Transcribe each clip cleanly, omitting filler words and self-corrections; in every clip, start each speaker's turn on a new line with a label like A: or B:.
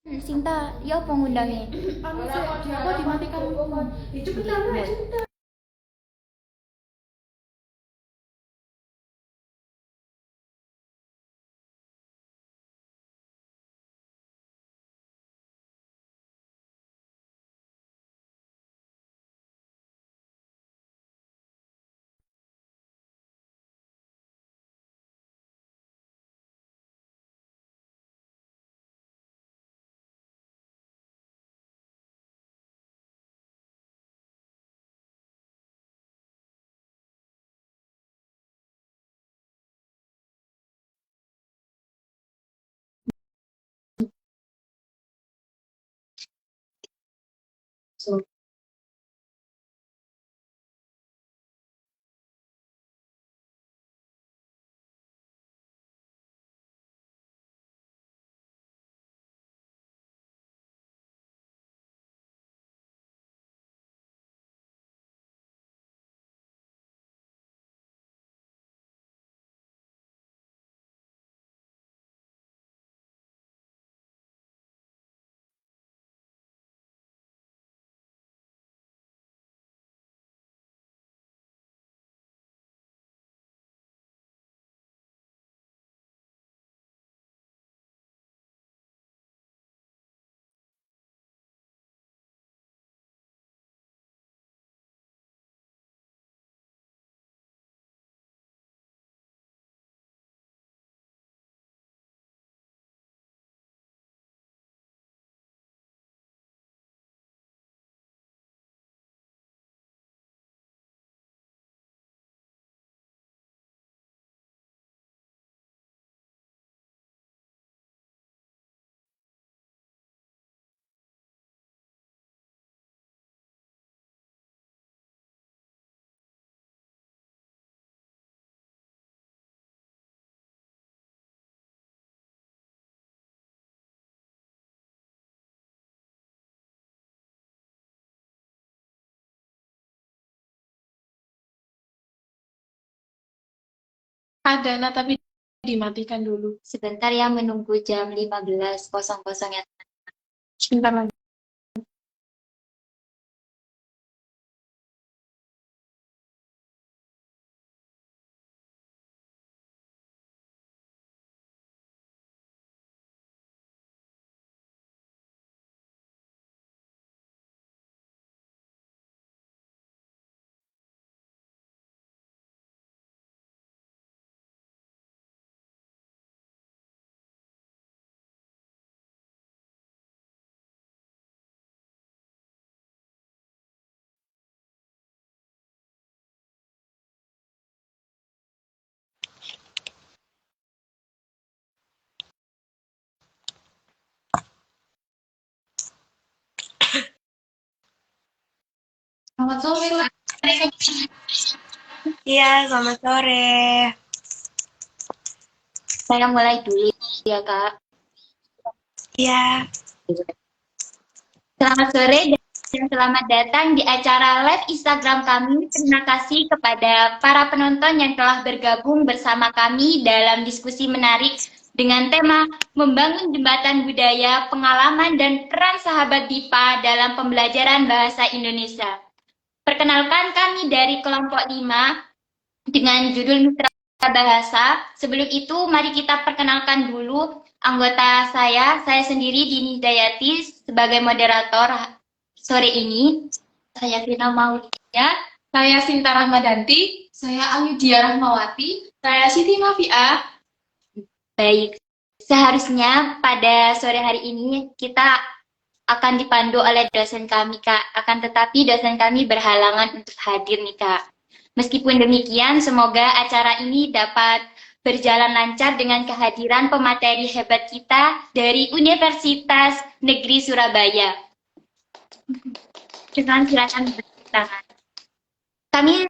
A: Sinta, ya apa ngundangnya?
B: Anu sih, dia kok dimatikan. Cepetan, Mbak, cepetan.
C: Ada, nah tapi dimatikan dulu.
A: Sebentar ya, menunggu jam 15.00 ya.
C: Sebentar lagi.
B: Selamat sore, Kak.
D: Iya, selamat sore.
A: Saya mulai dulu ya, Kak.
D: Iya,
A: Selamat sore dan selamat datang di acara live Instagram kami. Terima kasih kepada para penonton yang telah bergabung bersama kami dalam diskusi menarik dengan tema Membangun Jembatan Budaya, Pengalaman dan Peran Sahabat Dipa dalam Pembelajaran Bahasa Indonesia. Perkenalkan kami dari kelompok 5 dengan judul Mitra Bahasa. Sebelum itu, mari kita perkenalkan dulu anggota saya sendiri Dini Dayati sebagai moderator sore ini. Saya Vina Maulia.
B: Saya Sinta Rahmadanti. Saya Ayudhya Rahmawati. Saya Siti Mafia.
A: Baik, seharusnya pada sore hari ini kita akan dipandu oleh dosen kami, Kak. Akan tetapi dosen kami berhalangan untuk hadir nih, Kak. Meskipun demikian, semoga acara ini dapat berjalan lancar dengan kehadiran pemateri hebat kita dari Universitas Negeri Surabaya. Silakan bertangan. Kami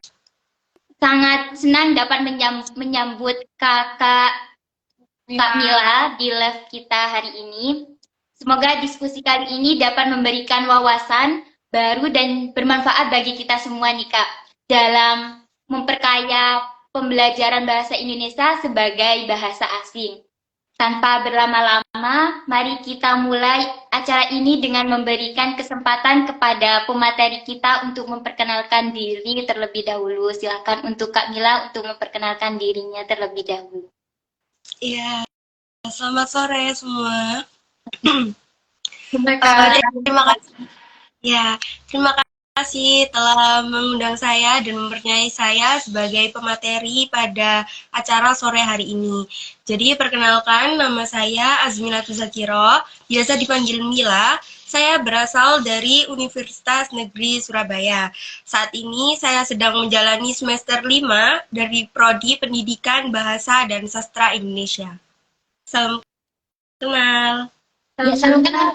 A: sangat senang dapat menyambut Kak Mila di live kita hari ini. Semoga diskusi kali ini dapat memberikan wawasan baru dan bermanfaat bagi kita semua nih, Kak, dalam memperkaya pembelajaran bahasa Indonesia sebagai bahasa asing. Tanpa berlama-lama, mari kita mulai acara ini dengan memberikan kesempatan kepada pemateri kita untuk memperkenalkan diri terlebih dahulu. Silakan untuk Kak Mila untuk memperkenalkan dirinya terlebih dahulu.
D: Iya, selamat sore semua.
C: Terima
D: Terima kasih. Ya, terima kasih telah mengundang saya dan mempercayai saya sebagai pemateri pada acara sore hari ini. Jadi perkenalkan, nama saya Azminatul Zakiro, biasa dipanggil Mila. Saya berasal dari Universitas Negeri Surabaya. Saat ini saya sedang menjalani semester 5 dari Prodi Pendidikan Bahasa dan Sastra Indonesia. Salam kenal.
A: Ya, salam kenal.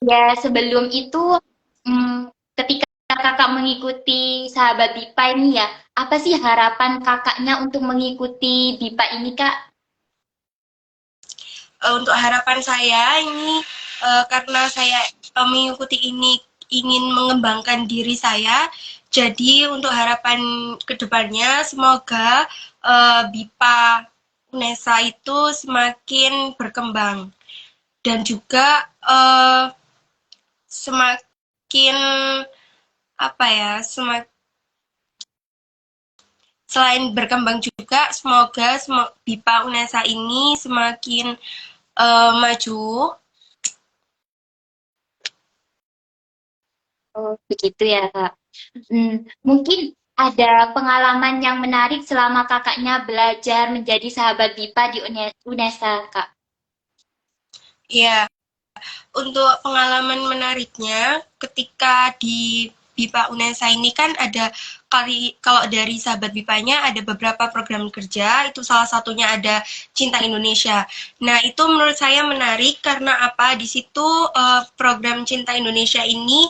A: Ya, sebelum itu, ketika kakak mengikuti sahabat BIPA ini ya, apa sih harapan kakaknya untuk mengikuti BIPA ini, Kak?
D: Untuk harapan saya ini, karena saya mengikuti ini ingin mengembangkan diri saya, jadi untuk harapan kedepannya semoga BIPA UNESA itu semakin berkembang dan juga semakin selain berkembang juga semoga BIPA UNESA ini semakin maju.
A: Oh, begitu ya, Kak. Mungkin ada pengalaman yang menarik selama kakaknya belajar menjadi sahabat BIPA di UNESA, Kak.
D: Ya, untuk pengalaman menariknya ketika di BIPA UNESA ini kan ada kalau dari sahabat BIPA-nya ada beberapa program kerja, itu salah satunya ada Cinta Indonesia. Nah, itu menurut saya menarik karena apa? Di situ program Cinta Indonesia ini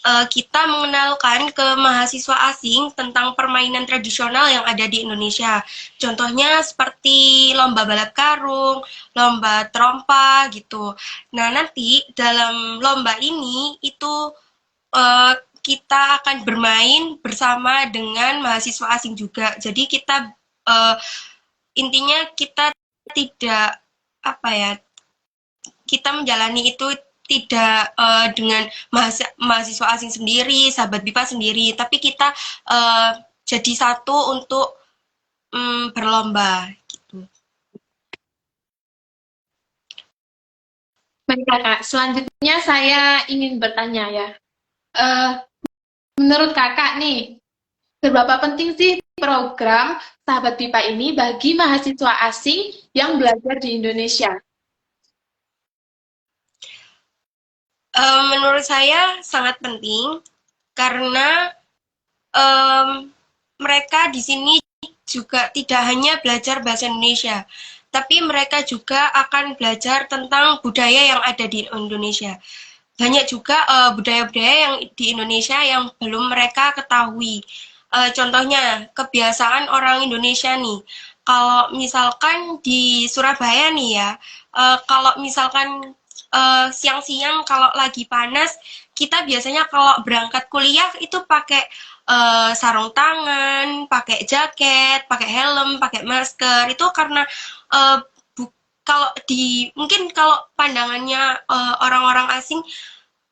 D: kita mengenalkan ke mahasiswa asing tentang permainan tradisional yang ada di Indonesia. Contohnya seperti lomba balap karung, lomba trompa gitu. Nah, nanti dalam lomba ini itu kita akan bermain bersama dengan mahasiswa asing juga. Jadi kita intinya kita tidak kita menjalani itu tidak dengan mahasiswa asing sendiri, sahabat BIPA sendiri, tapi kita jadi satu untuk berlomba. Gitu.
C: Baik, Kakak. Selanjutnya saya ingin bertanya ya. Menurut Kakak nih, seberapa penting sih program Sahabat BIPA ini bagi mahasiswa asing yang belajar di Indonesia?
D: Menurut saya sangat penting karena mereka di sini juga tidak hanya belajar bahasa Indonesia, tapi mereka juga akan belajar tentang budaya yang ada di Indonesia. Banyak juga budaya-budaya yang di Indonesia yang belum mereka ketahui. Contohnya kebiasaan orang Indonesia nih. Kalau misalkan di Surabaya nih ya, kalau misalkan siang-siang kalau lagi panas, kita biasanya kalau berangkat kuliah itu pakai sarung tangan, pakai jaket, pakai helm, pakai masker. Itu karena mungkin kalau pandangannya orang-orang asing,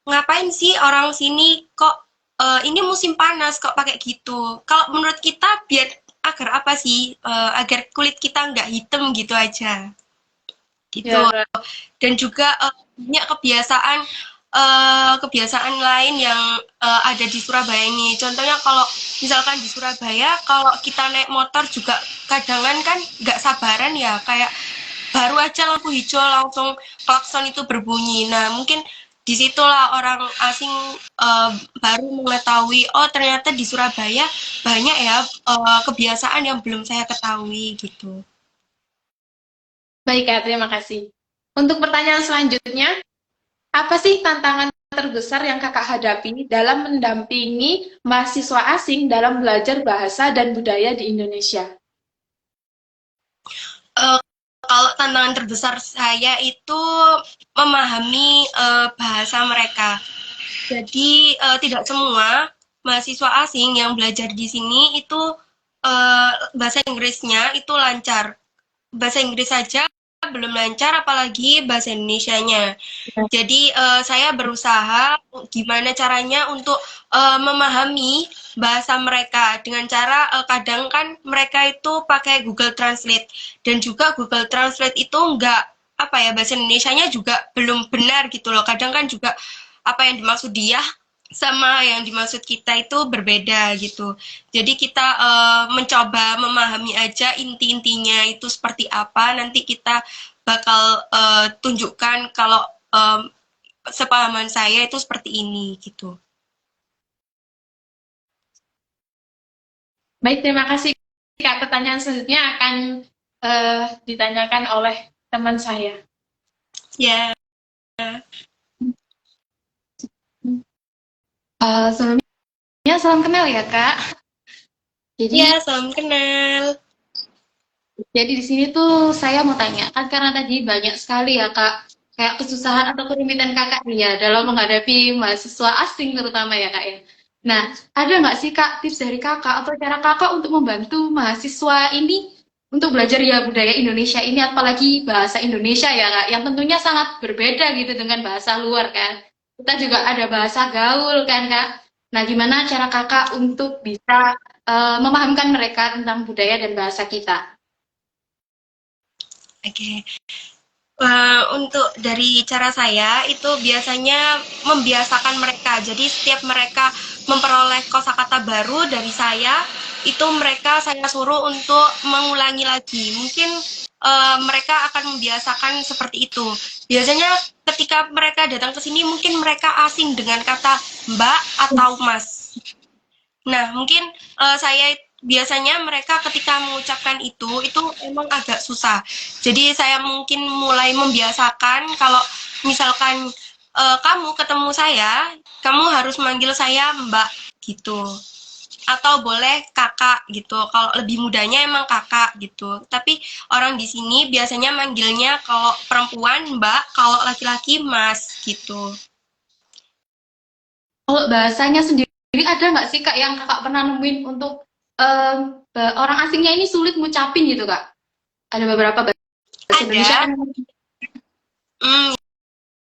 D: ngapain sih orang sini kok ini musim panas kok pakai gitu. Kalau menurut kita biar agar apa sih? Agar kulit kita nggak hitam gitu aja. Gitu.
C: Ya.
D: Dan juga banyak kebiasaan lain yang ada di Surabaya ini. Contohnya kalau misalkan di Surabaya, kalau kita naik motor juga kadangan kan nggak sabaran ya, kayak baru aja lampu hijau langsung klakson itu berbunyi. Nah, mungkin disitulah orang asing baru mengetahui, oh ternyata di Surabaya banyak ya kebiasaan yang belum saya ketahui gitu.
C: Baik, Kak, terima kasih. Untuk pertanyaan selanjutnya, apa sih tantangan terbesar yang Kakak hadapi dalam mendampingi mahasiswa asing dalam belajar bahasa dan budaya di Indonesia?
D: Kalau tantangan terbesar saya itu memahami bahasa mereka. Jadi tidak semua mahasiswa asing yang belajar di sini itu bahasa Inggrisnya itu lancar. bahasa Inggris saja belum lancar, apalagi bahasa Indonesianya. Jadi saya berusaha gimana caranya untuk memahami bahasa mereka dengan cara kadang kan mereka itu pakai Google Translate dan juga Google Translate itu nggak apa ya bahasa Indonesianya juga belum benar gitu loh. Kadang kan juga apa yang dimaksud dia sama yang dimaksud kita itu berbeda gitu. Jadi kita mencoba memahami aja inti-intinya itu seperti apa. Nanti kita bakal tunjukkan kalau sepahaman saya itu seperti ini gitu.
C: Baik, terima kasih Kak. Pertanyaan selanjutnya akan ditanyakan oleh teman saya.
D: Ya.
B: Sebelumnya salam kenal ya Kak.
D: Ya, salam kenal.
B: Jadi di sini tuh saya mau tanya, kan karena tadi banyak sekali ya Kak, kayak kesusahan atau kerumitan Kakak ya dalam menghadapi mahasiswa asing terutama ya Kak ya. Nah, ada nggak sih Kak tips dari Kakak atau cara Kakak untuk membantu mahasiswa ini untuk belajar ya budaya Indonesia ini, apalagi bahasa Indonesia ya Kak, yang tentunya sangat berbeda gitu dengan bahasa luar kan. Kita juga ada bahasa gaul kan Kak. Nah, gimana cara Kakak untuk bisa memahamkan mereka tentang budaya dan bahasa kita?
D: Oke. Untuk dari cara saya itu biasanya membiasakan mereka. Jadi setiap mereka memperoleh kosakata baru dari saya, itu mereka saya suruh untuk mengulangi lagi. Mungkin mereka akan membiasakan seperti itu. Biasanya ketika mereka datang ke sini mungkin mereka asing dengan kata Mbak atau Mas. Nah, mungkin saya biasanya mereka ketika mengucapkan itu emang agak susah. Jadi saya mungkin mulai membiasakan kalau misalkan kamu ketemu saya, kamu harus manggil saya Mbak gitu. Atau boleh kakak gitu. Kalau lebih mudanya emang kakak gitu. Tapi orang di sini biasanya manggilnya kalau perempuan Mbak, kalau laki-laki Mas gitu.
B: Kalau bahasanya sendiri ada nggak sih Kak yang Kakak pernah nemuin untuk orang asingnya ini sulit ngucapin gitu Kak? Ada beberapa bahasa Indonesia
D: Ada.
B: kan?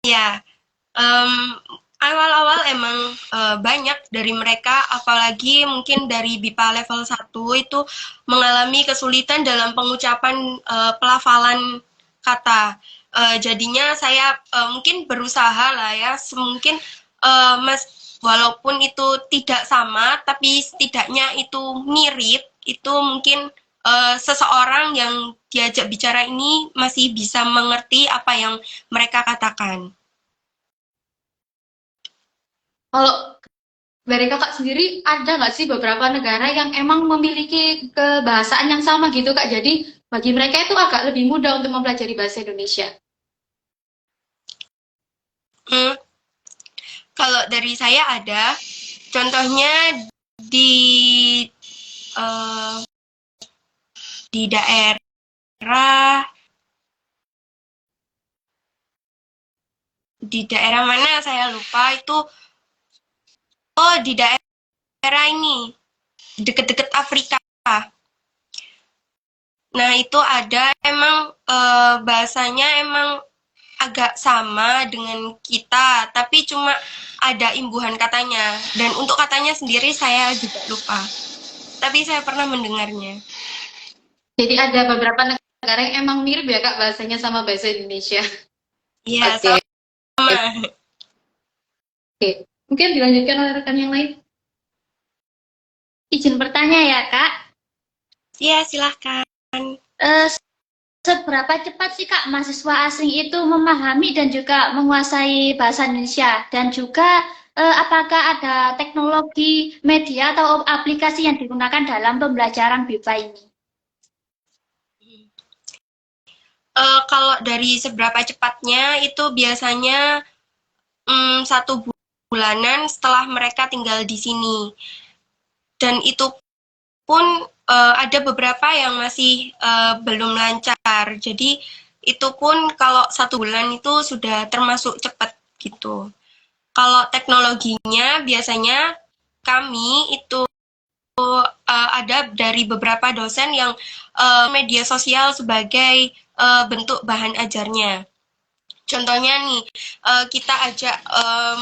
D: Ya. Awal-awal emang banyak dari mereka, apalagi mungkin dari BIPA level 1 itu mengalami kesulitan dalam pengucapan pelafalan kata. Jadinya saya mungkin berusaha lah ya, semungkin walaupun itu tidak sama, tapi setidaknya itu mirip, itu mungkin seseorang yang diajak bicara ini masih bisa mengerti apa yang mereka katakan.
B: Kalau dari Kakak sendiri ada nggak sih beberapa negara yang emang memiliki kebahasaan yang sama gitu Kak? Jadi bagi mereka itu agak lebih mudah untuk mempelajari bahasa Indonesia.
D: Kalau dari saya ada, contohnya di uh, di daerah mana saya lupa itu. Oh, di daerah ini deket-deket Afrika. Nah, itu ada emang bahasanya emang agak sama dengan kita, tapi cuma ada imbuhan katanya. Dan untuk katanya sendiri saya juga lupa. Tapi saya pernah mendengarnya.
B: Jadi ada beberapa negara yang emang mirip ya Kak bahasanya sama bahasa Indonesia.
D: Iya,
B: Oke.
D: sama.
B: Oke. Mungkin dilanjutkan oleh rekan yang lain.
A: Izin bertanya ya Kak.
D: Iya, silahkan.
A: Seberapa cepat sih Kak mahasiswa asing itu memahami dan juga menguasai bahasa Indonesia? Dan juga apakah ada teknologi, media, atau aplikasi yang digunakan dalam pembelajaran BIPA ini?
D: Kalau dari seberapa cepatnya itu biasanya 1 bulanan setelah mereka tinggal di sini. Dan itu pun ada beberapa yang masih belum lancar. Jadi itu pun kalau 1 bulan itu sudah termasuk cepat gitu. Kalau teknologinya biasanya kami itu ada dari beberapa dosen yang media sosial sebagai bentuk bahan ajarnya. Contohnya nih, kita ajak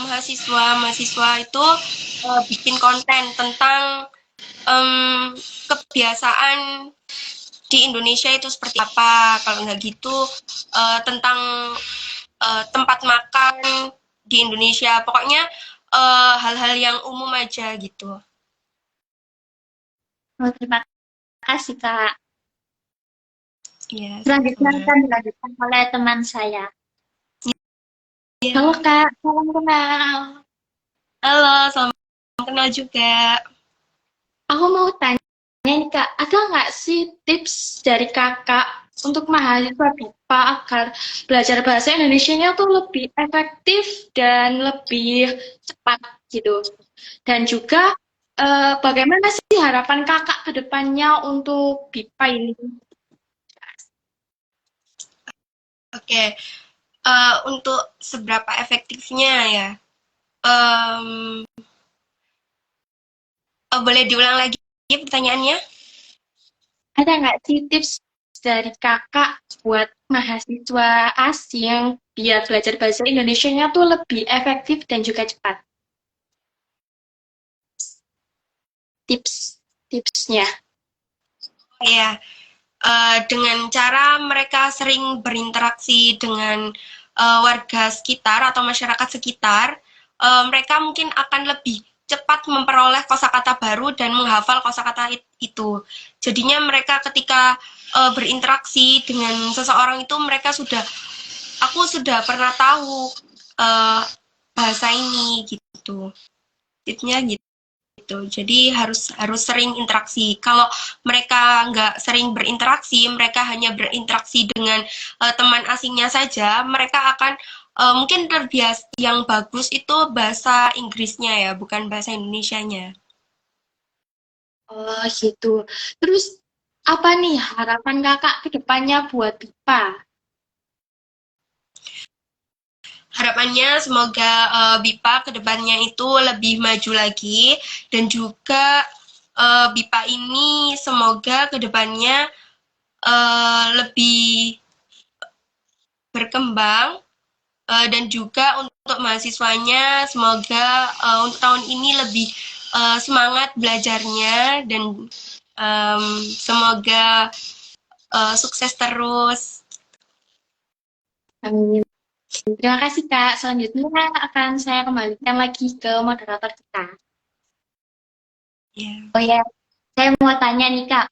D: mahasiswa-mahasiswa itu bikin konten tentang kebiasaan di Indonesia itu seperti apa. Kalau nggak gitu, tentang tempat makan di Indonesia. Pokoknya hal-hal yang umum aja gitu.
A: Oh, terima kasih, Kak.
D: Ya,
A: Selanjutnya
D: sama.
A: akan dilanjutkan oleh teman saya.
D: Ya.
B: Halo Kak, salam kenal.
D: Halo, salam kenal juga.
B: Aku mau tanya nih Kak, ada nggak sih tips dari Kakak untuk mahasiswa BIPA agar belajar bahasa Indonesianya tuh lebih efektif dan lebih cepat gitu? Dan juga bagaimana sih harapan Kakak ke depannya untuk BIPA ini?
D: Oke, untuk seberapa efektifnya ya? Boleh diulang lagi pertanyaannya?
B: Ada nggak sih tips dari Kakak buat mahasiswa asing biar belajar bahasa Indonesianya tuh lebih efektif dan juga cepat? Tipsnya.
D: Ya, dengan cara mereka sering berinteraksi dengan warga sekitar atau masyarakat sekitar, mereka mungkin akan lebih cepat memperoleh kosakata baru dan menghafal kosakata itu. Jadinya mereka ketika berinteraksi dengan seseorang itu aku sudah pernah tahu bahasa ini gitu. Tipsnya gitu. Jadi harus sering interaksi. Kalau mereka nggak sering berinteraksi, mereka hanya berinteraksi dengan teman asingnya saja, mereka akan mungkin terbiasa. Yang bagus itu bahasa Inggrisnya ya, bukan bahasa Indonesianya.
B: Oh gitu. Terus apa nih harapan Kakak ke depannya buat BIPA?
D: Harapannya semoga BIPA kedepannya itu lebih maju lagi, dan juga BIPA ini semoga kedepannya lebih berkembang, dan juga untuk mahasiswanya semoga untuk tahun ini lebih semangat belajarnya, dan semoga sukses terus.
B: Amin. Terima kasih Kak. Selanjutnya akan saya kembalikan lagi ke moderator kita.
D: Yeah.
A: Oh ya, saya mau tanya nih Kak,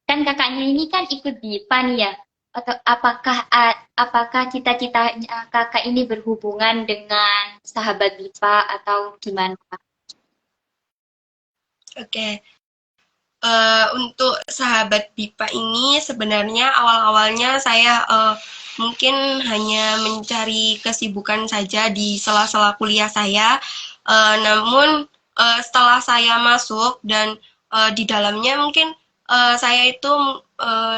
A: kan kakaknya ini kan ikut BIPA nih ya, atau apakah cita-citanya kakak ini berhubungan dengan sahabat BIPA atau gimana?
D: Oke. Untuk sahabat BIPA ini sebenarnya awal-awalnya saya mungkin hanya mencari kesibukan saja di sela-sela kuliah saya. Namun setelah saya masuk dan di dalamnya mungkin saya itu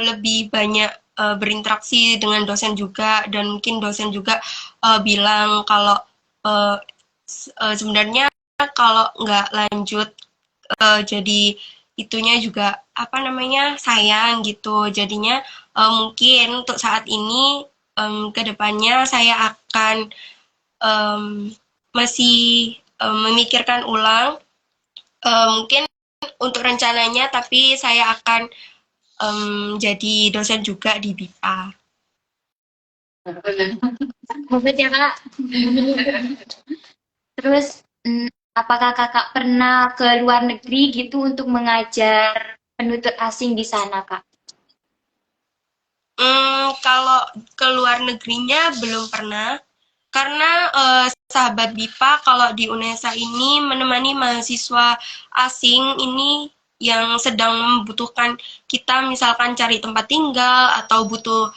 D: lebih banyak berinteraksi dengan dosen juga, dan mungkin dosen juga bilang kalau sebenarnya kalau nggak lanjut jadi itunya juga apa namanya sayang gitu. Jadinya mungkin untuk saat ini kedepannya saya akan masih memikirkan ulang, mungkin untuk rencananya, tapi saya akan jadi dosen juga di BIPA.
A: Hebat ya Kak. Terus apakah kakak pernah ke luar negeri gitu untuk mengajar penutur asing di sana Kak?
D: Kalau ke luar negerinya belum pernah, karena sahabat BIPA kalau di UNESA ini menemani mahasiswa asing ini yang sedang membutuhkan kita, misalkan cari tempat tinggal atau butuh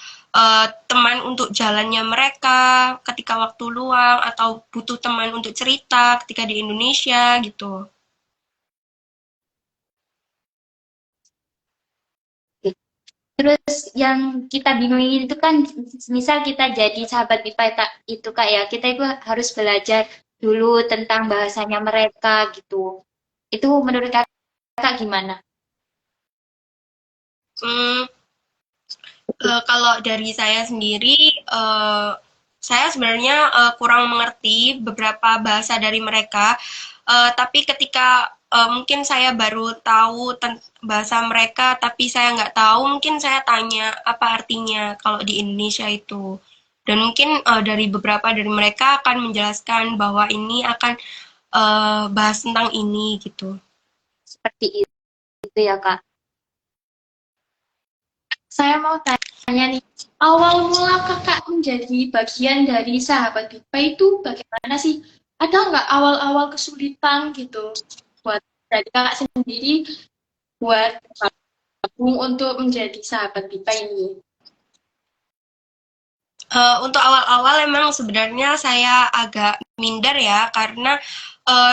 D: teman untuk jalannya mereka ketika waktu luang, atau butuh teman untuk cerita ketika di Indonesia gitu.
A: Terus yang kita bingungin itu kan, misal kita jadi sahabat BIPA itu Kak ya, kita itu harus belajar dulu tentang bahasanya mereka gitu. Itu menurut Kak Kakak gimana?
D: Hmm, kalau dari saya sendiri, saya sebenarnya kurang mengerti beberapa bahasa dari mereka, tapi ketika mungkin saya baru tahu bahasa mereka, tapi saya nggak tahu, mungkin saya tanya apa artinya kalau di Indonesia itu. Dan mungkin dari beberapa dari mereka akan menjelaskan bahwa ini akan bahas tentang ini gitu.
A: Seperti itu ya, Kak.
B: Saya mau tanya nih, awal mula kakak menjadi bagian dari sahabat BIPA itu bagaimana sih? Ada nggak awal-awal kesulitan gitu buat dari kakak sendiri buat gabung untuk menjadi sahabat BIPA ini?
D: Untuk awal-awal emang sebenarnya saya agak minder ya, karena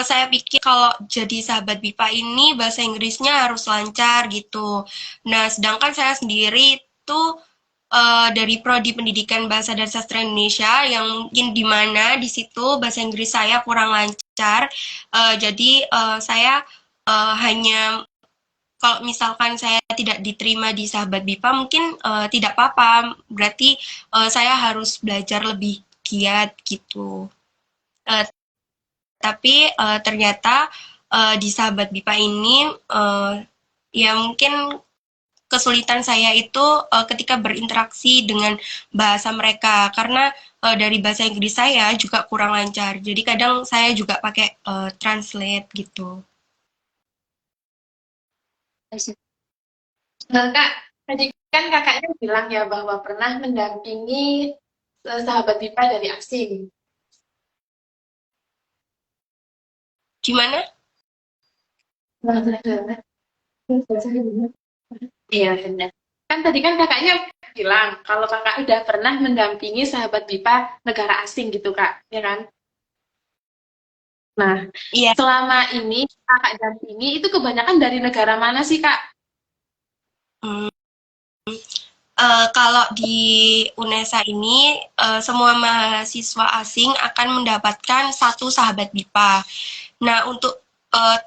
D: saya pikir kalau jadi sahabat BIPA ini bahasa Inggrisnya harus lancar gitu. Nah, sedangkan saya sendiri tuh dari Prodi Pendidikan Bahasa dan Sastra Indonesia yang mungkin di mana di situ bahasa Inggris saya kurang lancar. Jadi saya hanya kalau misalkan saya tidak diterima di sahabat BIPA mungkin tidak apa-apa, berarti saya harus belajar lebih giat gitu. Uh, tapi ternyata di sahabat BIPA ini ya mungkin kesulitan saya itu ketika berinteraksi dengan bahasa mereka, karena dari bahasa Inggris saya juga kurang lancar. Jadi kadang saya juga pakai translate gitu.
C: Kak, tadi kan kakaknya bilang ya bahwa pernah mendampingi sahabat BIPA dari asing.
D: Gimana?
C: Iya, benar. Kan tadi kan kakaknya bilang kalau kakak udah pernah mendampingi sahabat BIPA negara asing gitu, Kak. Ya kan? Nah,
D: Iya.
C: selama ini kakak dampingi itu kebanyakan dari negara mana sih, Kak?
D: Hmm. Kalau di UNESA ini, semua mahasiswa asing akan mendapatkan satu sahabat BIPA. Nah, untuk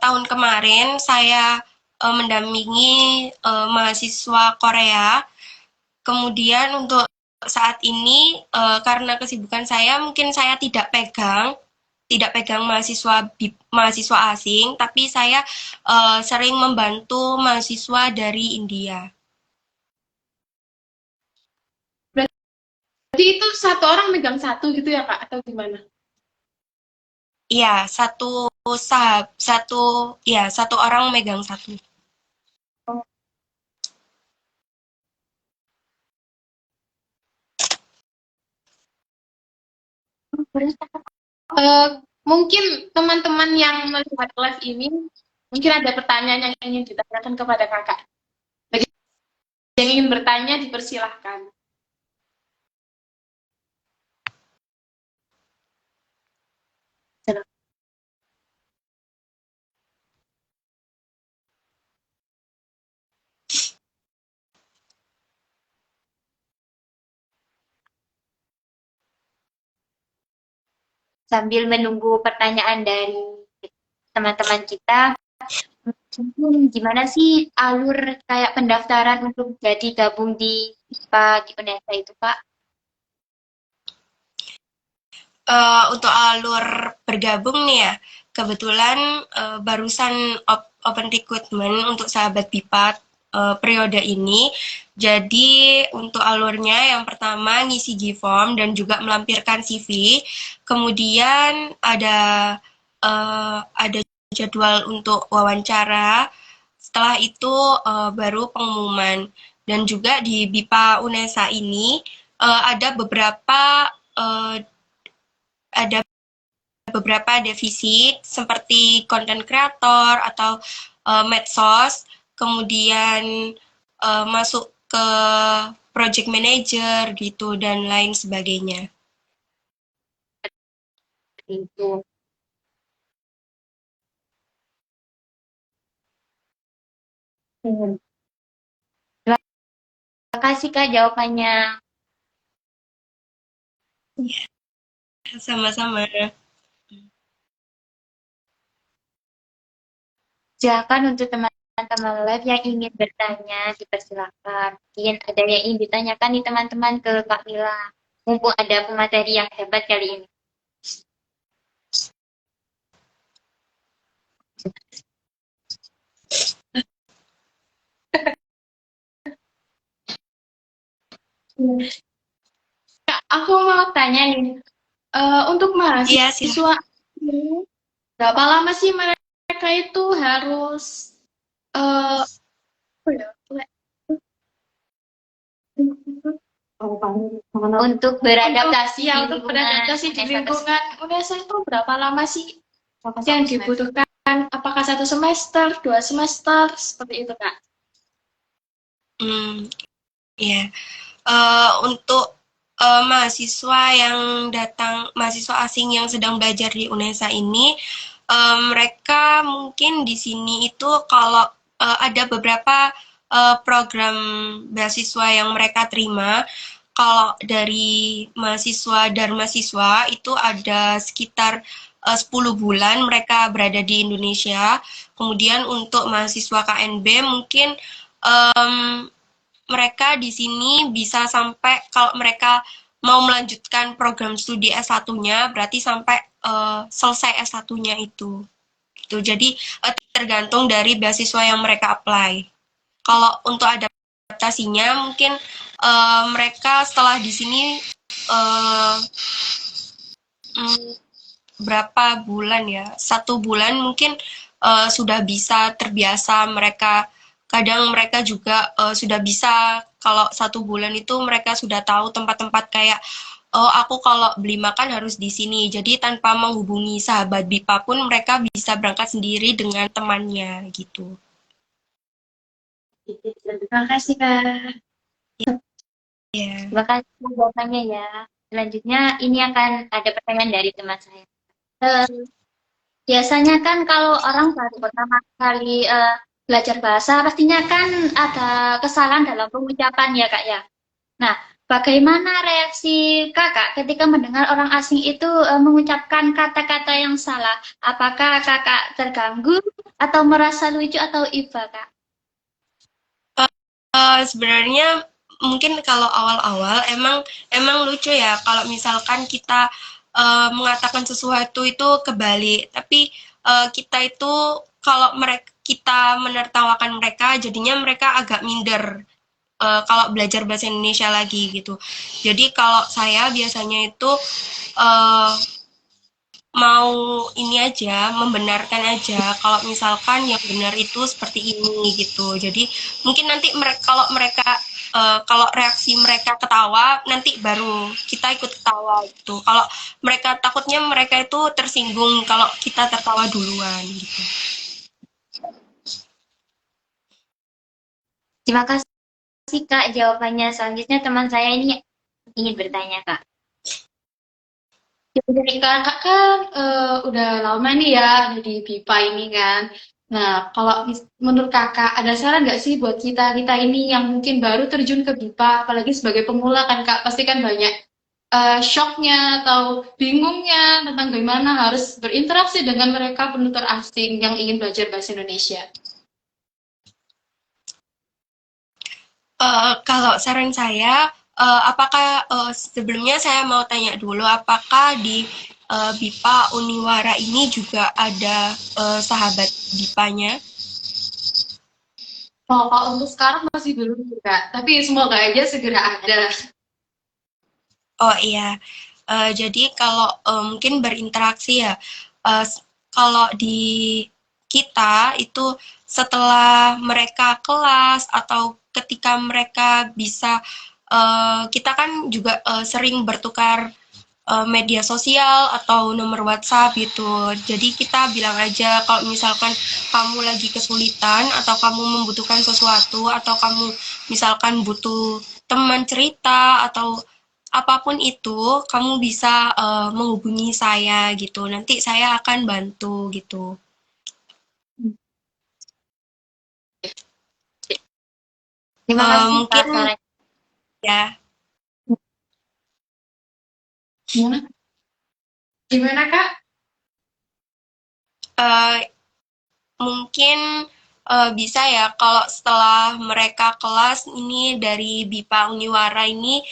D: tahun kemarin saya mendampingi mahasiswa Korea. Kemudian untuk saat ini, karena kesibukan saya, mungkin saya tidak pegang mahasiswa asing, tapi saya sering membantu mahasiswa dari India.
C: Berarti itu satu orang megang satu gitu ya, Kak? Atau gimana?
D: Iya, satu orang megang satu.
C: Eh, mungkin teman-teman yang melihat live ini, mungkin ada pertanyaan yang ingin ditanyakan kepada kakak. Bagi yang ingin bertanya, dipersilahkan.
A: Sambil menunggu pertanyaan dari teman-teman kita, mungkin gimana sih alur kayak pendaftaran untuk jadi gabung di IPA di UNESA itu, Kak?
D: Untuk alur bergabung nih ya, kebetulan barusan open recruitment untuk sahabat BIPA periode ini. Jadi untuk alurnya yang pertama ngisi G-form dan juga melampirkan CV. Kemudian ada jadwal untuk wawancara. Setelah itu baru pengumuman. Dan juga di BIPA UNESA ini ada ada beberapa divisi seperti content creator atau medsos, kemudian masuk ke project manager gitu dan lain sebagainya.
A: Itu. Terima kasih, Kak, jawabannya.
D: Sama-sama.
A: Silakan untuk teman teman-teman live yang ingin bertanya, dipersilakan. Mungkin ada yang ingin ditanyakan nih teman-teman ke Kak Mila. Mumpung ada pemateri yang hebat kali ini.
B: Kak, aku mau tanya nih, untuk
D: Iya, silakan.
B: mahasiswa ini, berapa lama sih mereka itu harus eh apa ya,
A: Untuk beradaptasi
B: ya,
A: di
B: untuk
A: lingkungan
B: beradaptasi di
A: UNESA tersebut.
B: lingkungan UNESA itu berapa lama sih yang dibutuhkan? Apakah 1 semester, 2 semester, seperti itu, Kak?
D: Ya. Untuk mahasiswa yang datang, mahasiswa asing yang sedang belajar di UNESA ini, mereka mungkin di sini itu kalau ada beberapa program beasiswa yang mereka terima. Kalau dari mahasiswa Dharmasiswa itu ada sekitar 10 bulan mereka berada di Indonesia. Kemudian untuk mahasiswa KNB mungkin mereka di sini bisa sampai kalau mereka mau melanjutkan program studi S1-nya berarti sampai selesai S1-nya itu. Gitu. Jadi tergantung dari beasiswa yang mereka apply. Kalau untuk adaptasinya mungkin mereka setelah di sini berapa bulan ya? 1 bulan mungkin sudah bisa terbiasa mereka. Kadang mereka juga sudah bisa kalau 1 bulan itu mereka sudah tahu tempat-tempat kayak oh aku kalau beli makan harus di sini. Jadi tanpa menghubungi sahabat BIPA pun mereka bisa berangkat sendiri dengan temannya gitu.
B: Terima kasih, Kak.
D: Ya.
A: Terima kasih jawabannya ya. Selanjutnya ini akan ada pertanyaan dari teman saya. Biasanya kan kalau orang baru pertama kali belajar bahasa, pastinya kan ada kesalahan dalam pengucapan ya Kak ya. Nah, bagaimana reaksi Kakak ketika mendengar orang asing itu mengucapkan kata-kata yang salah? Apakah Kakak terganggu atau merasa lucu atau iba Kak?
D: Sebenarnya mungkin kalau awal-awal emang lucu ya kalau misalkan kita mengatakan sesuatu itu kebalik, tapi kita itu kalau kita menertawakan mereka jadinya mereka agak minder kalau belajar bahasa Indonesia lagi gitu. Jadi kalau saya biasanya itu uh, mau ini aja, membenarkan aja kalau misalkan yang benar itu seperti ini gitu. Jadi mungkin nanti kalau reaksi mereka ketawa, nanti baru kita ikut ketawa gitu. Kalau mereka takutnya mereka itu tersinggung kalau kita tertawa duluan gitu.
A: Terima kasih Kak jawabannya. Selanjutnya teman saya ini ingin bertanya Kak.
B: Jadi Kakak kan udah lama nih ya ada di BIPA ini kan. Nah, kalau menurut Kakak ada saran nggak sih buat kita-kita ini yang mungkin baru terjun ke BIPA, apalagi sebagai pemula kan Kak, pasti kan banyak shocknya atau bingungnya tentang bagaimana harus berinteraksi dengan mereka penutur asing yang ingin belajar bahasa Indonesia.
D: Kalau saran saya, apakah sebelumnya saya mau tanya dulu, apakah di BIPA Uniwara ini juga ada sahabat BIPA-nya?
B: Oh, kalau untuk sekarang masih belum Kak, tapi semoga aja segera ada.
D: Oh iya, jadi kalau mungkin berinteraksi ya, kalau di kita itu setelah mereka kelas atau ketika mereka bisa, kita kan juga sering bertukar media sosial atau nomor WhatsApp gitu. Jadi kita bilang aja kalau misalkan kamu lagi kesulitan atau kamu membutuhkan sesuatu atau kamu misalkan butuh teman cerita atau apapun itu, kamu bisa menghubungi saya gitu. Nanti saya akan bantu gitu.
A: Terima kasih Kak
D: Mungkin
A: sarannya.
D: ya.
B: Gimana? Gimana Kak?
D: Uh, Mungkin bisa ya kalau setelah mereka kelas ini dari BIPA Uniwara ini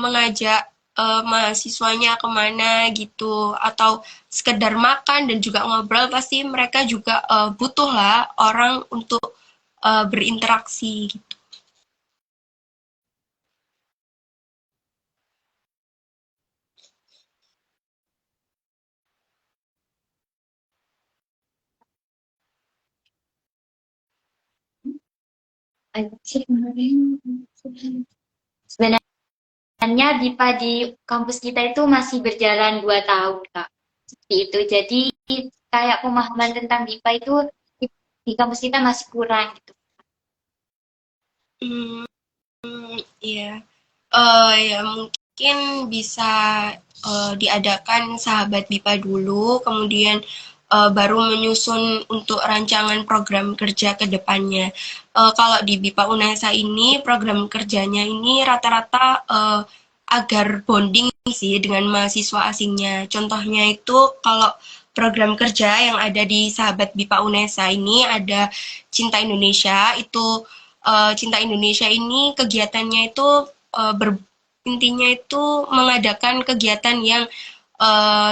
D: mengajak mahasiswanya kemana gitu atau sekedar makan dan juga ngobrol pasti mereka juga butuh lah orang untuk berinteraksi gitu.
A: Sebenarnya BIPA di kampus kita itu masih berjalan 2 tahun, Kak. Seperti itu. Jadi kayak pemahaman tentang BIPA itu di kampus kita masih kurang gitu.
D: Hmm, iya. Ya mungkin bisa diadakan sahabat BIPA dulu, kemudian baru menyusun untuk rancangan program kerja ke depannya. Kalau di BIPA UNESA ini program kerjanya ini rata-rata agar bonding sih dengan mahasiswa asingnya. Contohnya itu kalau program kerja yang ada di sahabat BIPA UNESA ini ada Cinta Indonesia, itu Cinta Indonesia ini kegiatannya itu intinya itu mengadakan kegiatan yang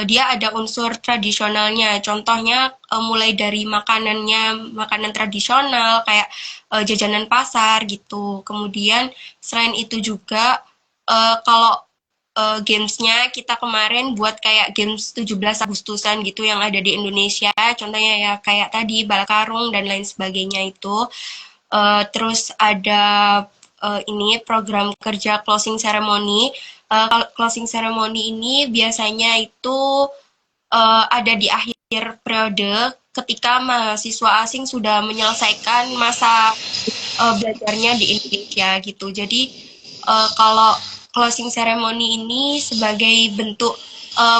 D: dia ada unsur tradisionalnya. Contohnya mulai dari makanan tradisional kayak jajanan pasar gitu. Kemudian selain itu juga kalau gamesnya kita kemarin buat kayak games 17 Agustusan gitu yang ada di Indonesia. Contohnya ya kayak tadi bal karung dan lain sebagainya itu. Terus ada ini program kerja closing ceremony. Closing ceremony ini biasanya itu ada di akhir periode ketika mahasiswa asing sudah menyelesaikan masa belajarnya di Indonesia gitu. Jadi kalau closing ceremony ini sebagai bentuk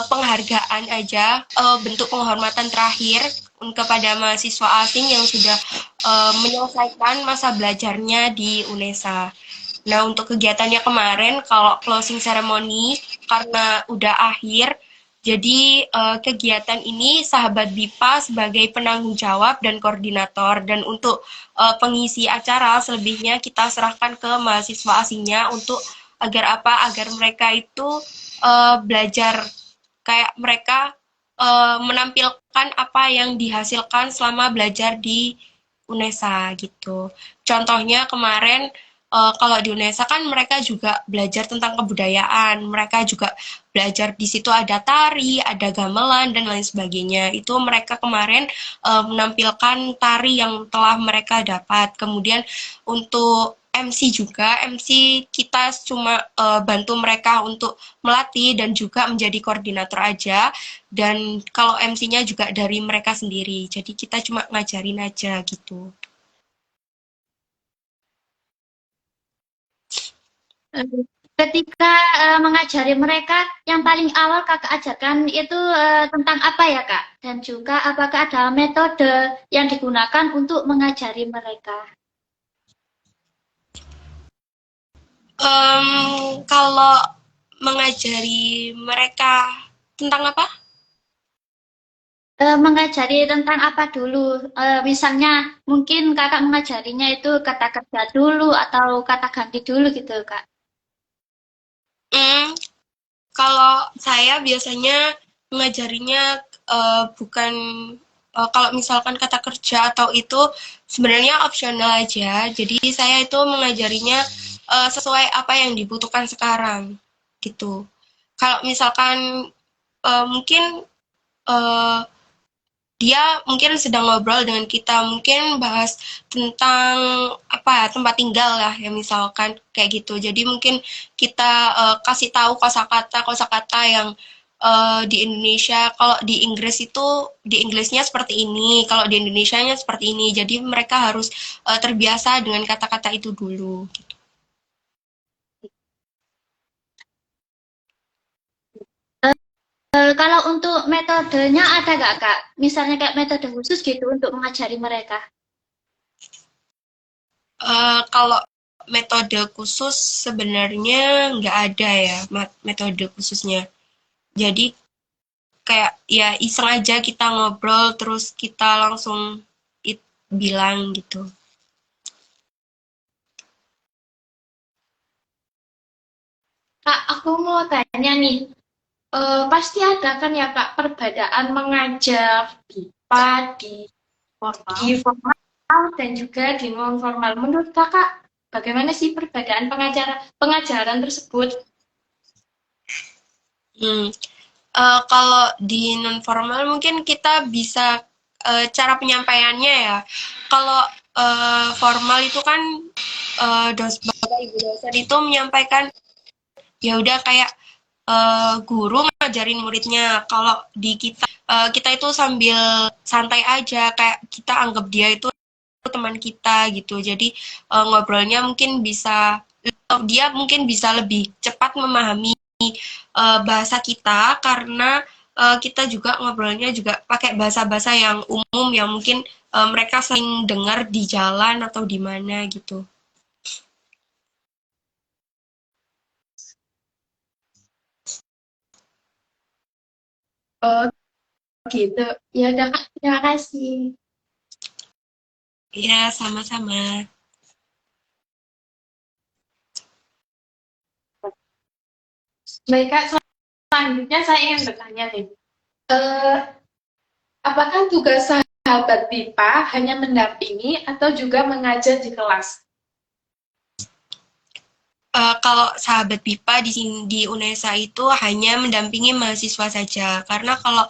D: penghargaan aja, bentuk penghormatan terakhir kepada mahasiswa asing yang sudah menyelesaikan masa belajarnya di UNESA. Nah, untuk kegiatannya kemarin, kalau closing ceremony, karena udah akhir, jadi kegiatan ini sahabat BIPA sebagai penanggung jawab dan koordinator, dan untuk pengisi acara selebihnya kita serahkan ke mahasiswa asingnya untuk agar apa? Agar mereka itu belajar kayak mereka menampilkan apa yang dihasilkan selama belajar di UNESA gitu. Contohnya kemarin kalau di UNESA kan mereka juga belajar tentang kebudayaan, mereka juga belajar di situ ada tari, ada gamelan dan lain sebagainya. Itu mereka kemarin menampilkan tari yang telah mereka dapat. Kemudian untuk MC juga, MC kita cuma bantu mereka untuk melatih dan juga menjadi koordinator aja. Dan kalau MC-nya juga dari mereka sendiri, jadi kita cuma ngajarin aja gitu.
A: Ketika mengajari mereka, yang paling awal kakak ajarkan itu tentang apa ya kak? Dan juga apakah ada metode yang digunakan untuk mengajari mereka?
D: Kalau mengajari mereka tentang apa?
A: Mengajari tentang apa dulu? Misalnya mungkin kakak mengajarinya itu kata kerja dulu atau kata ganti dulu gitu kak?
D: Hmm, Kalau saya biasanya mengajarinya bukan kalau misalkan kata kerja atau itu sebenarnya opsional aja. Jadi saya itu mengajarinya sesuai apa yang dibutuhkan sekarang gitu. Kalau misalkan mungkin eh, dia mungkin sedang ngobrol dengan kita, mungkin bahas tentang apa ya, tempat tinggal lah ya misalkan kayak gitu. Jadi mungkin kita kasih tahu kosakata yang di Indonesia, kalau di Inggris itu di Inggrisnya seperti ini, kalau di Indonesianya seperti ini. Jadi mereka harus terbiasa dengan kata-kata itu dulu gitu.
A: Kalau untuk metodenya ada nggak kak? Misalnya kayak metode khusus gitu untuk mengajari mereka?
D: Kalau metode khusus sebenarnya nggak ada ya metode khususnya. Jadi kayak ya iseng aja kita ngobrol terus kita langsung bilang gitu.
B: Kak, aku mau tanya nih, pasti ada kan ya Kak perbedaan mengajar BIPA di formal dan juga di non formal. Menurut Kakak, bagaimana sih perbedaan pengajaran tersebut?
D: Hmm. Kalau di non formal mungkin kita bisa cara penyampaiannya ya. Kalau formal itu kan bapak ibu dosen itu menyampaikan ya udah kayak guru ngajarin muridnya. Kalau di kita kita itu sambil santai aja, kayak kita anggap dia itu teman kita gitu. Jadi ngobrolnya mungkin bisa dia mungkin bisa lebih cepat memahami bahasa kita karena kita juga ngobrolnya juga pakai bahasa-bahasa yang umum yang mungkin mereka sering dengar di jalan atau di mana gitu.
B: Oh gitu. Ya udah Kak, terima kasih.
D: Ya, sama-sama.
B: Baik Kak, selanjutnya saya ingin bertanya nih. Eh, Apakah tugas sahabat BIPA hanya mendampingi atau juga mengajar di kelas?
D: Kalau sahabat BIPA di sini di UNESA itu hanya mendampingi mahasiswa saja, karena kalau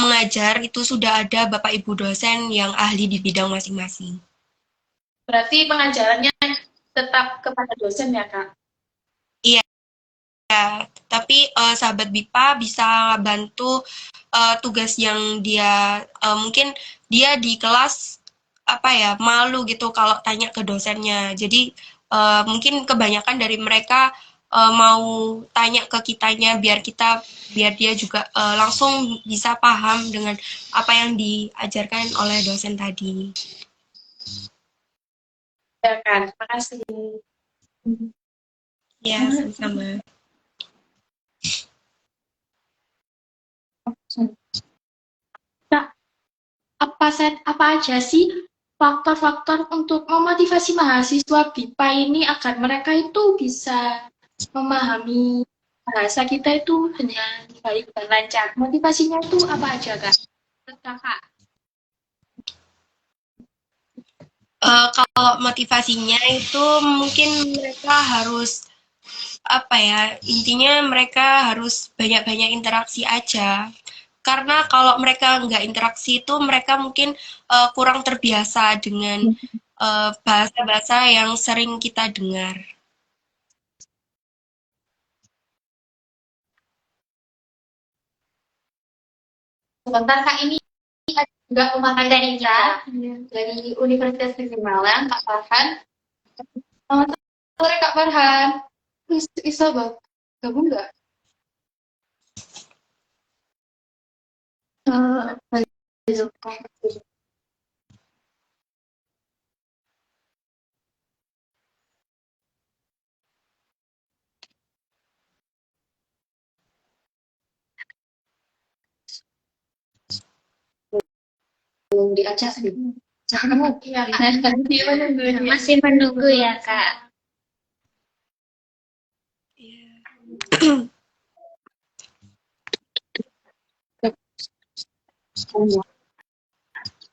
D: mengajar itu sudah ada Bapak Ibu dosen yang ahli di bidang masing-masing.
B: Berarti pengajarannya tetap kepada dosen ya Kak?
D: Iya, tapi sahabat BIPA bisa bantu tugas yang dia mungkin dia di kelas apa ya malu gitu kalau tanya ke dosennya. Jadi mungkin kebanyakan dari mereka mau tanya ke kitanya biar dia juga langsung bisa paham dengan apa yang diajarkan oleh dosen tadi.
B: Ya kan, terima kasih.
D: Ya, sama-sama.
B: Kak, apa aja sih faktor-faktor untuk memotivasi mahasiswa BIPA ini agar mereka itu bisa memahami bahasa kita itu dengan baik dan lancar? Motivasinya itu apa aja Kak? Menurut Kakak?
D: Kalau motivasinya itu mungkin mereka harus apa ya intinya mereka harus banyak-banyak interaksi aja karena kalau mereka nggak interaksi itu mereka mungkin kurang terbiasa dengan bahasa-bahasa yang sering kita dengar.
B: Sebentar Kak, ini ada juga pemakan
A: Dari
B: kita
A: kita,
B: dari Universitas Negeri Malang, Kak Farhan. Selamat sore Kak Farhan. Bisa gabung nggak? Baik. Belum diajak sih. Kamu ya kan?
A: masih menunggu ya Kak.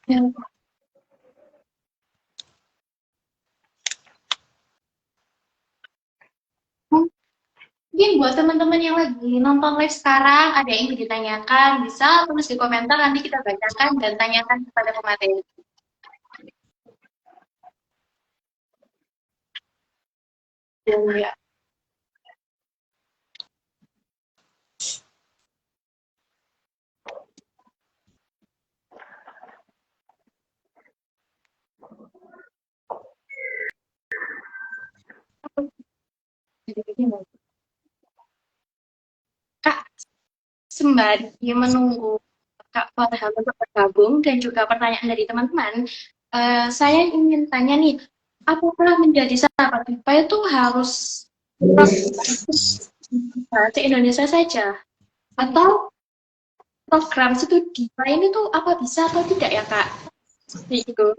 B: Ya. Mungkin buat teman-teman yang lagi nonton live sekarang, ada yang ingin ditanyakan, bisa tulis di komentar, nanti kita bacakan dan tanyakan kepada pemateri. Ya. Kak, sembari menunggu Kak Farhan untuk bergabung dan juga pertanyaan dari teman-teman, saya ingin tanya nih, apakah menjadi sahabat BIPA itu harus bahasa Indonesia saja? Atau program studi lain itu apa bisa atau tidak ya Kak? Gitu.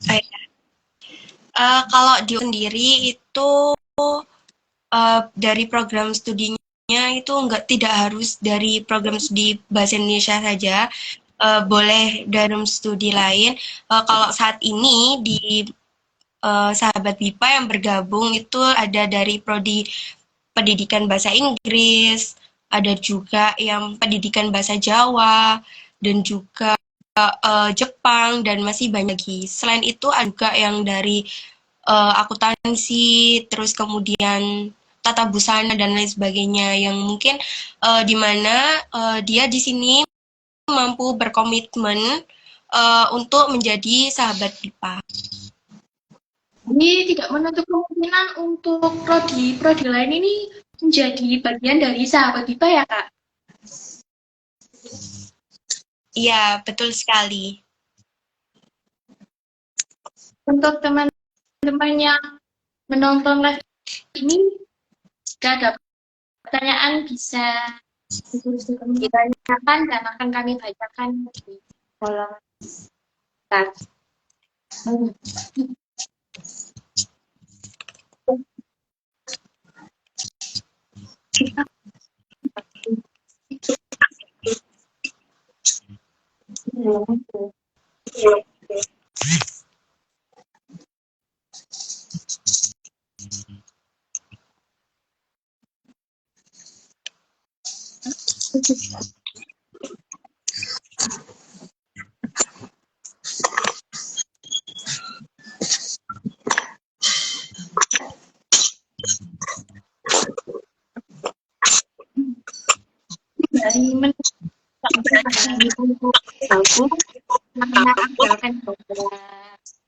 D: Eh, kalau di sendiri itu dari program studinya itu tidak harus dari program studi bahasa Indonesia saja, boleh dalam studi lain. Kalau saat ini di sahabat BIPA yang bergabung itu ada dari prodi pendidikan bahasa Inggris, ada juga yang pendidikan bahasa Jawa, dan juga Jepang, dan masih banyak lagi. Selain itu ada juga yang dari akuntansi, terus kemudian tata busana dan lain sebagainya yang mungkin di mana dia di sini mampu berkomitmen untuk menjadi sahabat BIPA.
C: Ini tidak menutup kemungkinan untuk prodi lain ini menjadi bagian dari sahabat BIPA ya, Kak?
D: Iya, betul sekali.
C: Untuk teman-teman yang menonton live ini, jika ada pertanyaan bisa ditanyakan dan akan kami bacakan di kolom chat. Dari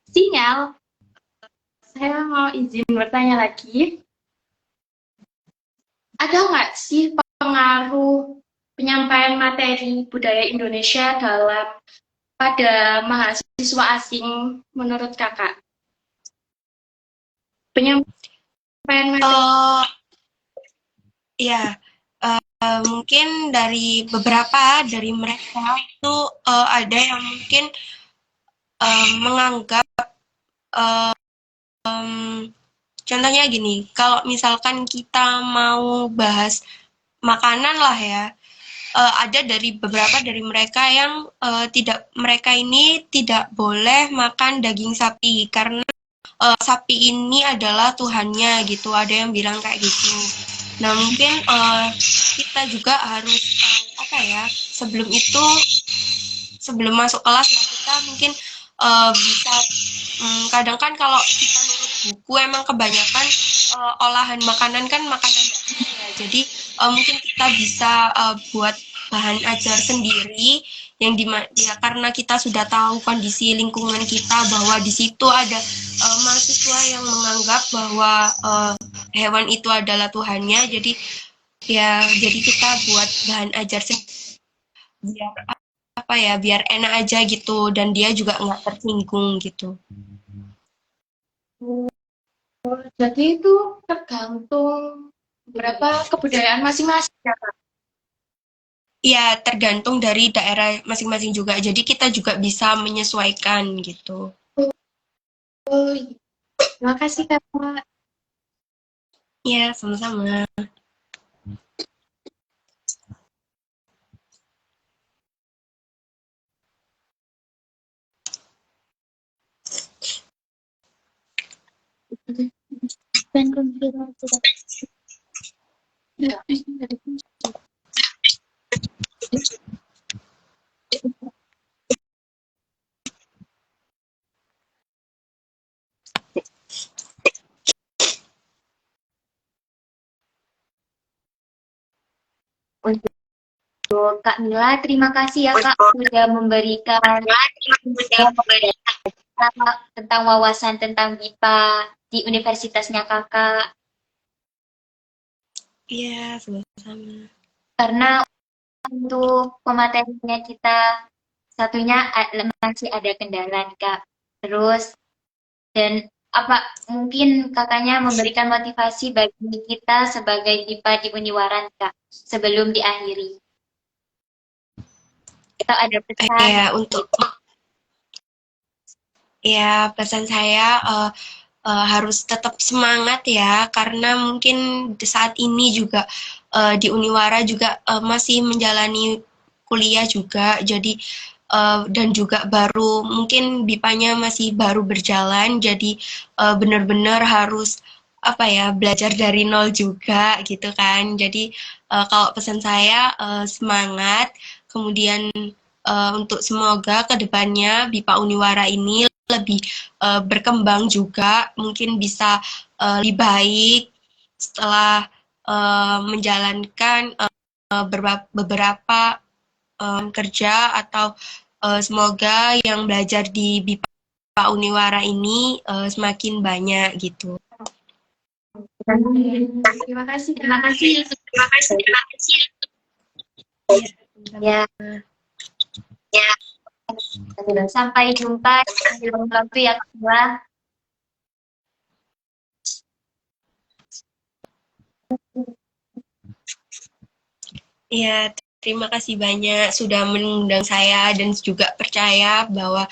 C: sinyal, saya mau izin bertanya lagi. Ada nggak sih pengaruh penyampaian materi budaya Indonesia pada mahasiswa asing menurut kakak? Penyampaian materi.
D: Ya, mungkin dari beberapa dari mereka itu ada yang mungkin menganggap contohnya gini, kalau misalkan kita mau bahas makanan lah ya, ada dari beberapa dari mereka yang mereka ini tidak boleh makan daging sapi karena sapi ini adalah Tuhannya gitu, ada yang bilang kayak gitu. Nah mungkin kita juga harus sebelum masuk kelas ya kita mungkin bisa kadang kan kalau kita nurut buku emang kebanyakan olahan makanan kan makanan ya, jadi mungkin kita bisa buat bahan ajar sendiri yang ya karena kita sudah tahu kondisi lingkungan kita bahwa di situ ada mahasiswa yang menganggap bahwa hewan itu adalah Tuhannya, jadi kita buat bahan ajar sendiri biar enak aja gitu dan dia juga nggak tersinggung gitu.
C: Jadi itu tergantung berapa kebudayaan masing-masing ya, Kak?
D: Ya, tergantung dari daerah masing-masing juga. Jadi kita juga bisa menyesuaikan gitu.
C: Oh, terima kasih, Kak.
D: Ya, sama-sama.
A: Untuk Kak Mila, terima kasih ya Kak sudah memberikan tentang wawasan tentang BIPA di universitasnya Kakak.
D: Iya, sama-sama.
A: Karena untuk pematerinya kita satunya masih ada kendala Kak. Terus dan mungkin kakaknya memberikan motivasi bagi kita sebagai BIPA di Uniwaran Kak sebelum diakhiri. Kita ada pesan.
D: Ya, untuk Ya, pesan saya harus tetap semangat ya, karena mungkin saat ini juga di Uniwara juga masih menjalani kuliah juga, jadi dan juga baru mungkin BIPA-nya masih baru berjalan, jadi benar-benar harus apa ya, belajar dari nol juga gitu kan. Jadi kalau pesan saya semangat, kemudian untuk semoga kedepannya BIPA Uniwara ini lebih berkembang juga, mungkin bisa lebih baik setelah menjalankan beberapa kerja, atau semoga yang belajar di BIPA Uniwara ini semakin banyak gitu.
C: Terima kasih, Kak.
A: Terima kasih.
D: Terima kasih. Terima kasih.
A: Ya, ya. Sampai jumpa di waktu yang kedua.
D: Ya, terima kasih banyak sudah mengundang saya dan juga percaya bahwa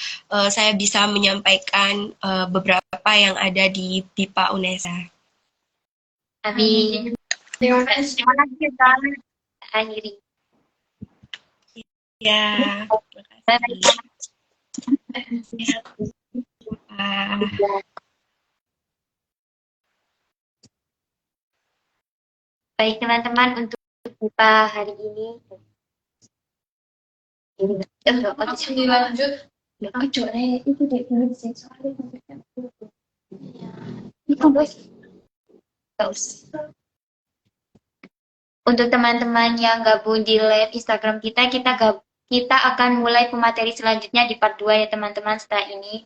D: saya bisa menyampaikan beberapa yang ada di BIPA UNESA.
A: Amin.
C: Terima kasih.
A: Terima kasih, Kak. Akhiri.
D: Ya, terima kasih. Ya,
A: Baik teman-teman, untuk kita hari ini.
C: Dilanjut. Itu deh,
A: Untuk teman-teman yang gabung di live Instagram kita, kita akan mulai pemateri selanjutnya di part 2 ya teman-teman setelah ini.